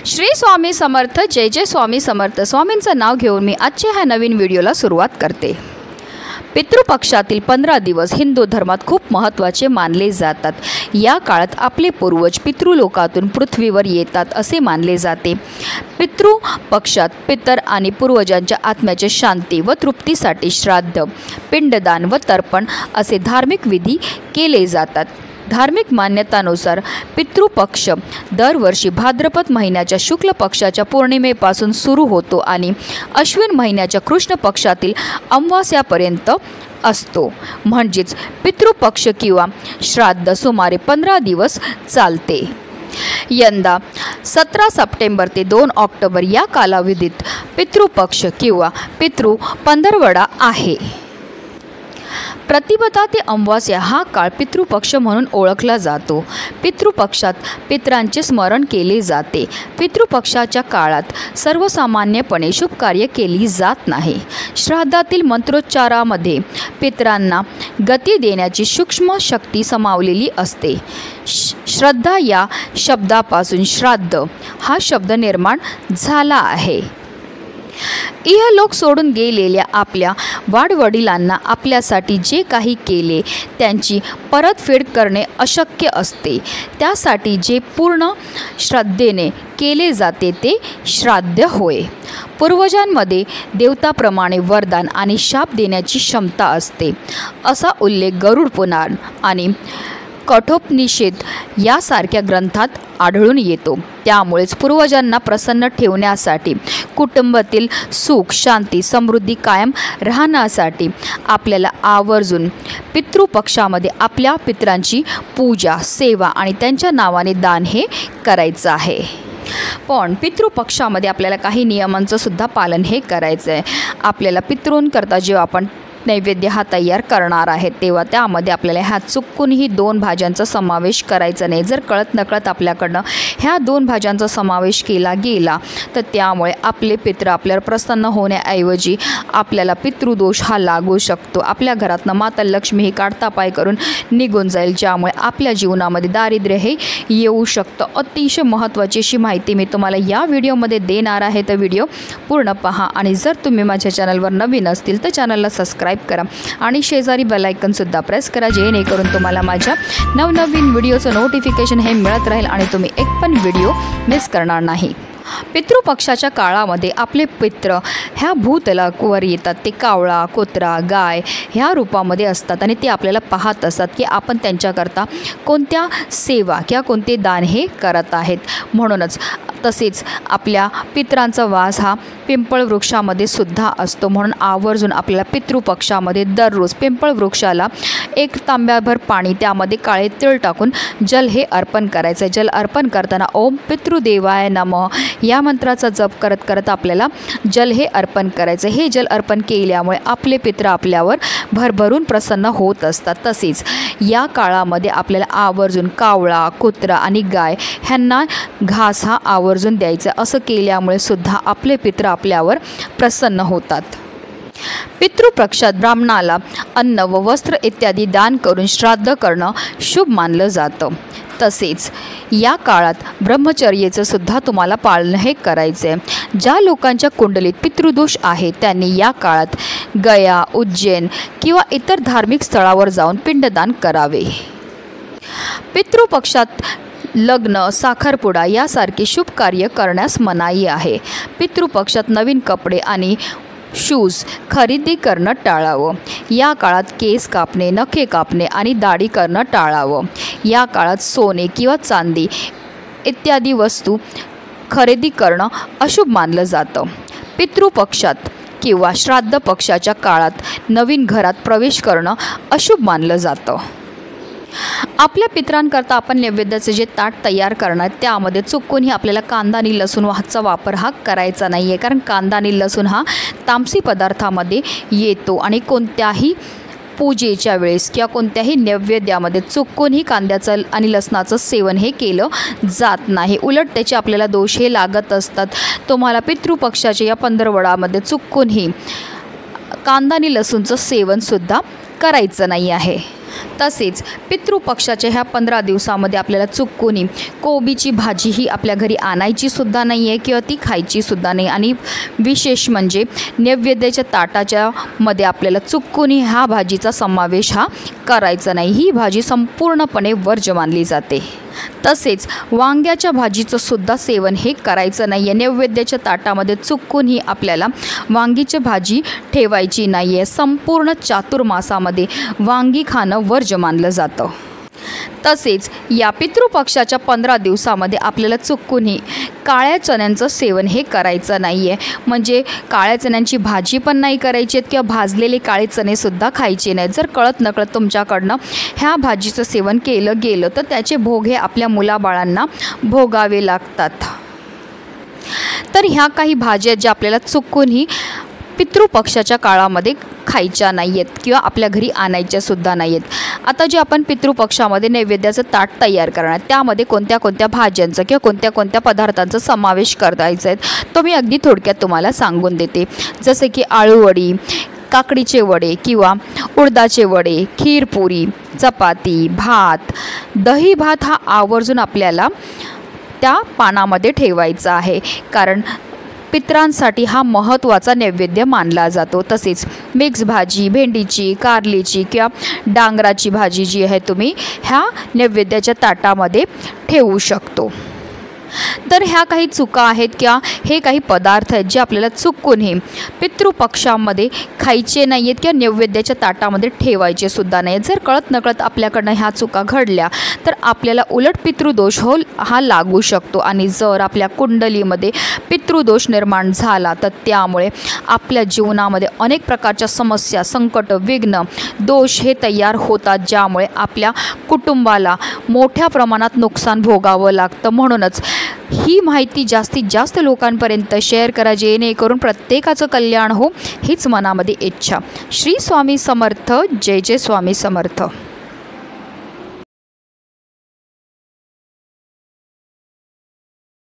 श्री स्वामी समर्थ, जय जय स्वामी समर्थ। स्वामींचं नाव घेऊन मी आजच्या ह्या नवीन व्हिडिओला सुरुवात करते। पितृपक्षातील 15 दिवस हिंदू धर्मात खूप महत्त्वाचे मानले जातात। या काळात आपले पूर्वज पितृलोकातून पृथ्वीवर येतात असे मानले जाते। पितृपक्षात पितर आणि पूर्वजांच्या आत्म्याच्या शांती व तृप्तीसाठी श्राद्ध, पिंडदान व तर्पण असे धार्मिक विधी केले जातात। धार्मिक मान्यतानुसार पितृपक्ष दरवर्षी भाद्रपद महिन्याच्या शुक्ल पक्षाच्या पौर्णिमेपासून सुरू होतो आणि अश्विन महिन्याच्या कृष्ण पक्षातील अमावास्यापर्यंत असतो। म्हणजेच पितृपक्ष किंवा श्राद्ध सुमारे 15 दिवस चालते। यंदा 17 सप्टेंबर ते 2 ऑक्टोबर या कालावधीत पितृपक्ष किंवा पितृ पंधरवडा आहे। प्रतिपदा ते अमावास्या हा काळ पितृपक्ष म्हणून ओळखला जातो। पितृपक्षात पितरांचे स्मरण केले जाते। पितृपक्षाच्या काळात सर्वसामान्यपणे शुभ कार्य केली जात नाही। श्राद्धातील मंत्रोच्चारामध्ये पितरांना गती देण्याची सूक्ष्म शक्ती समावलेली असते। श्रद्धा या शब्दापासून श्राद्ध हा शब्द निर्माण झाला आहे। इहलोक सोडून गेलेल्या आपल्या वाडवडिलांना आपल्यासाठी जे काही केले त्यांची परतफेड करणे अशक्य असते। त्यासाठी जे पूर्ण श्रद्धेने केले जाते ते श्राद्ध होय। पूर्वजांमध्ये देवताप्रमाणे वरदान आणि शाप देण्याची क्षमता असते असा उल्लेख गरुड पुराण आणि कठोपनिषद यासारख्या ग्रंथात आढळून येतो। त्यामुळेच पूर्वजांना प्रसन्न ठेवण्यासाठी, कुटुंबातील सुख शांती समृद्धी कायम राहण्यासाठी आपल्याला आवर्जून पितृपक्षामध्ये आपल्या पितरांची पूजा, सेवा आणि त्यांच्या नावाने दान हे करायचं आहे। पण पितृपक्षामध्ये आपल्याला काही नियमांचं सुद्धा पालन हे करायचं आहे। आपल्याला पितॄंकरता जेव्हा आपण नैवेद्य हा तयार करणार आहे तेव्हा त्यामध्ये आपल्याला ह्या चुकूनही 2 भाज्यांचा समावेश करायचा नाही। जर कळत नकळत आपल्याकडनं ह्या 2 भाज्यांचा समावेश केला गेला तर त्यामुळे आपले पित्र आपल्यावर प्रसन्न होण्याऐवजी आपल्याला पितृदोष हा लागू शकतो। आपल्या घरातनं माता लक्ष्मी ही काढता पाय करून निघून जाईल, ज्यामुळे आपल्या जीवनामध्ये दारिद्र्य हे येऊ शकतं। अतिशय महत्त्वाची अशी माहिती मी तुम्हाला या व्हिडिओमध्ये देणार आहे, तर व्हिडिओ पूर्ण पहा। आणि जर तुम्ही माझ्या चॅनलवर नवीन असतील तर चॅनलला सबस्क्राईब करा आणि शेजारी बेल आयकॉन सुद्धा प्रेस करा, जेणेकरून तुम्हाला माझ्या नवनवीन व्हिडिओचं नोटिफिकेशन हे मिळत राहील आणि तुम्ही एक पण व्हिडिओ मिस करणार नाही। पितृपक्षाच्या काळामध्ये आपले पित्र ह्या भूतलावर येतात। ते कावळा, कुत्रा, गाय ह्या रूपामध्ये असतात आणि ते आपल्याला पाहत असतात की आपण त्यांच्याकरता कोणत्या सेवा किंवा कोणते दान हे करत आहेत। म्हणूनच तसेच आपल्या पितरांचा वास हा पिंपळ वृक्षामध्ये सुद्धा असतो। म्हणून आवर्जून आपल्याला पितृपक्षामध्ये दररोज पिंपळ वृक्षाला 1 तांब्याभर पाणी, त्यामध्ये काळे तीळ टाकून जल हे अर्पण करायचं। जल अर्पण करताना ओम पितृदेवाय नमः या मंत्राचा जप करत करत आपल्याला जल हे अर्पण करायचं। हे जल अर्पण केल्यामुळे आपले पित्र आपल्यावर भरभरून प्रसन्न होत असतात। तसेच या काळामध्ये आपल्याला आवर्जून कावळा, कुत्रा आणि गाय ह्यांना घास हा आवर्जून द्यायचा। असं केल्यामुळे सुद्धा आपले पित्र आपल्यावर प्रसन्न होतात। पितृपक्षात ब्राह्मणाला अन्न व वस्त्र इत्यादी दान करून श्राद्ध करणं शुभ मानलं जातं। तसेच या काळात ब्रह्मचर्याचं सुद्धा तुम्हाला पालन हे करायचं आहे। ज्या लोकांच्या कुंडलीत पितृदोष आहे त्यांनी या काळात गया, उज्जैन किंवा इतर धार्मिक स्थळावर जाऊन पिंडदान करावे। पितृपक्षात लग्न, साखरपुडा यासारखे शुभ कार्य करण्यास मनाई आहे। पितृपक्षात नवीन कपडे आणि शूज खरेदी करणं टाळावं। या काळात केस कापणे, नखे कापणे आणि दाढी करणं टाळावं। या काळात सोने किंवा चांदी इत्यादी वस्तू खरेदी करणं अशुभ मानलं जातं। पितृपक्षात किंवा श्राद्ध पक्षाच्या काळात नवीन घरात प्रवेश करणं अशुभ मानलं जातं। आपल्या पितरांकरता आपण नैवेद्याचे जे ताट तयार करणार त्यामध्ये चुकूनही आपल्याला कांदा आणि लसूण ह्याचा वापर हा करायचा नाही आहे, कारण कांदा आणि लसूण हा तामसी पदार्थामध्ये येतो आणि कोणत्याही पूजेच्या वेळेस किंवा कोणत्याही नैवेद्यामध्ये चुकूनही कांद्याचं आणि लसणाचं सेवन हे केलं जात नाही। उलट त्याचे आपल्याला दोष हे लागत असतात। तुम्हाला पितृपक्षाच्या या 15 चुकूनही कांदा आणि लसूणचं सेवनसुद्धा करायचं नाही आहे। तसेच पितृपक्षाच्या ह्या 15 दिवसामध्ये आपल्याला चुकूनही कोबीची भाजी ही आपल्या घरी आणायची सुद्धा नाही आहे किंवा ती खायची सुद्धा नाही. आणि विशेष म्हणजे नैवेद्याच्या ताटाच्या मध्ये आपल्याला चुकूनही ह्या भाजीचा समावेश हा करायचा नाही. ही भाजी संपूर्णपणे वर्ज्य मानली जाते. तसेच वांग्याच्या भाजीचं सुद्धा सेवन हे करायचं नाही आहे. नैवेद्याच्या ताटामध्ये चुकूनही आपल्याला वांगीची भाजी ठेवायची नाही आहे. संपूर्ण चातुर्मासामध्ये वांगी खाणं वर्ज्य मानलं जातं. तसेच या पितृपक्षाच्या 15 दिवसामध्ये आपल्याला चुकूनही काळ्या चण्यांचं सेवन हे करायचं नाही आहे. म्हणजे काळ्या चण्यांची भाजी पण नाही करायची किंवा भाजलेले काळे चणेसुद्धा खायचे नाहीत. जर कळत नकळत तुमच्याकडनं ह्या भाजीचं सेवन केलं गेलं तर त्याचे भोग हे आपल्या मुलाबाळांना भोगावे लागतात. तर ह्या काही भाज्या ज्या आपल्याला चुकूनही पितृपक्षाच्या काळामध्ये खायच्या नाही आहेत किंवा आपल्या घरी आणायच्या सुद्धा नाही आहेत. आता जे आपण पितृपक्षामध्ये नैवेद्याचं ताट तयार करणार त्यामध्ये कोणत्या कोणत्या भाज्यांचा किंवा कोणत्या कोणत्या पदार्थांचा समावेश करायचा आहे तो मी अगदी थोडक्यात तुम्हाला सांगून देते. जसे की आळूवडी, काकडीचे वडे किंवा उडदाचे वडे, खीरपुरी, चपाती, भात, दही भात हा आवर्जून आपल्याला त्या पानामध्ये ठेवायचा आहे. कारण पितरांसाठी हा महत्त्वाचा नैवेद्य मानला जातो. तसेच मिक्स भाजी, भेंडीची, कारलीची किंवा डांगराची भाजी जी आहे तुम्ही ह्या नैवेद्याच्या ताटामध्ये ठेवू शकतो. तर ह्या काही चुका आहेत किंवा हे काही पदार्थ आहेत जे आपल्याला चुकूनही पितृपक्षामध्ये खायचे नाही आहेत किंवा नैवेद्याच्या ताटामध्ये ठेवायचे सुद्धा नाही. जर कळत नकळत आपल्याकडनं ह्या चुका घडल्या तर आपल्याला उलट पितृदोष हा लागू शकतो. आणि जर आपल्या कुंडलीमध्ये पितृदोष निर्माण झाला तर त्यामुळे आपल्या जीवनामध्ये अनेक प्रकारच्या समस्या, संकट, विघ्न, दोष हे तयार होतात, ज्यामुळे आपल्या कुटुंबाला मोठ्या प्रमाणात नुकसान भोगावं लागतं. म्हणूनच ही माहिती जास्तीत जास्त लोकांपर्यंत शेअर करा जेणेकरून प्रत्येकाचं कल्याण हो हीच मनामध्ये इच्छा. श्री स्वामी समर्थ. जय जय स्वामी समर्थ.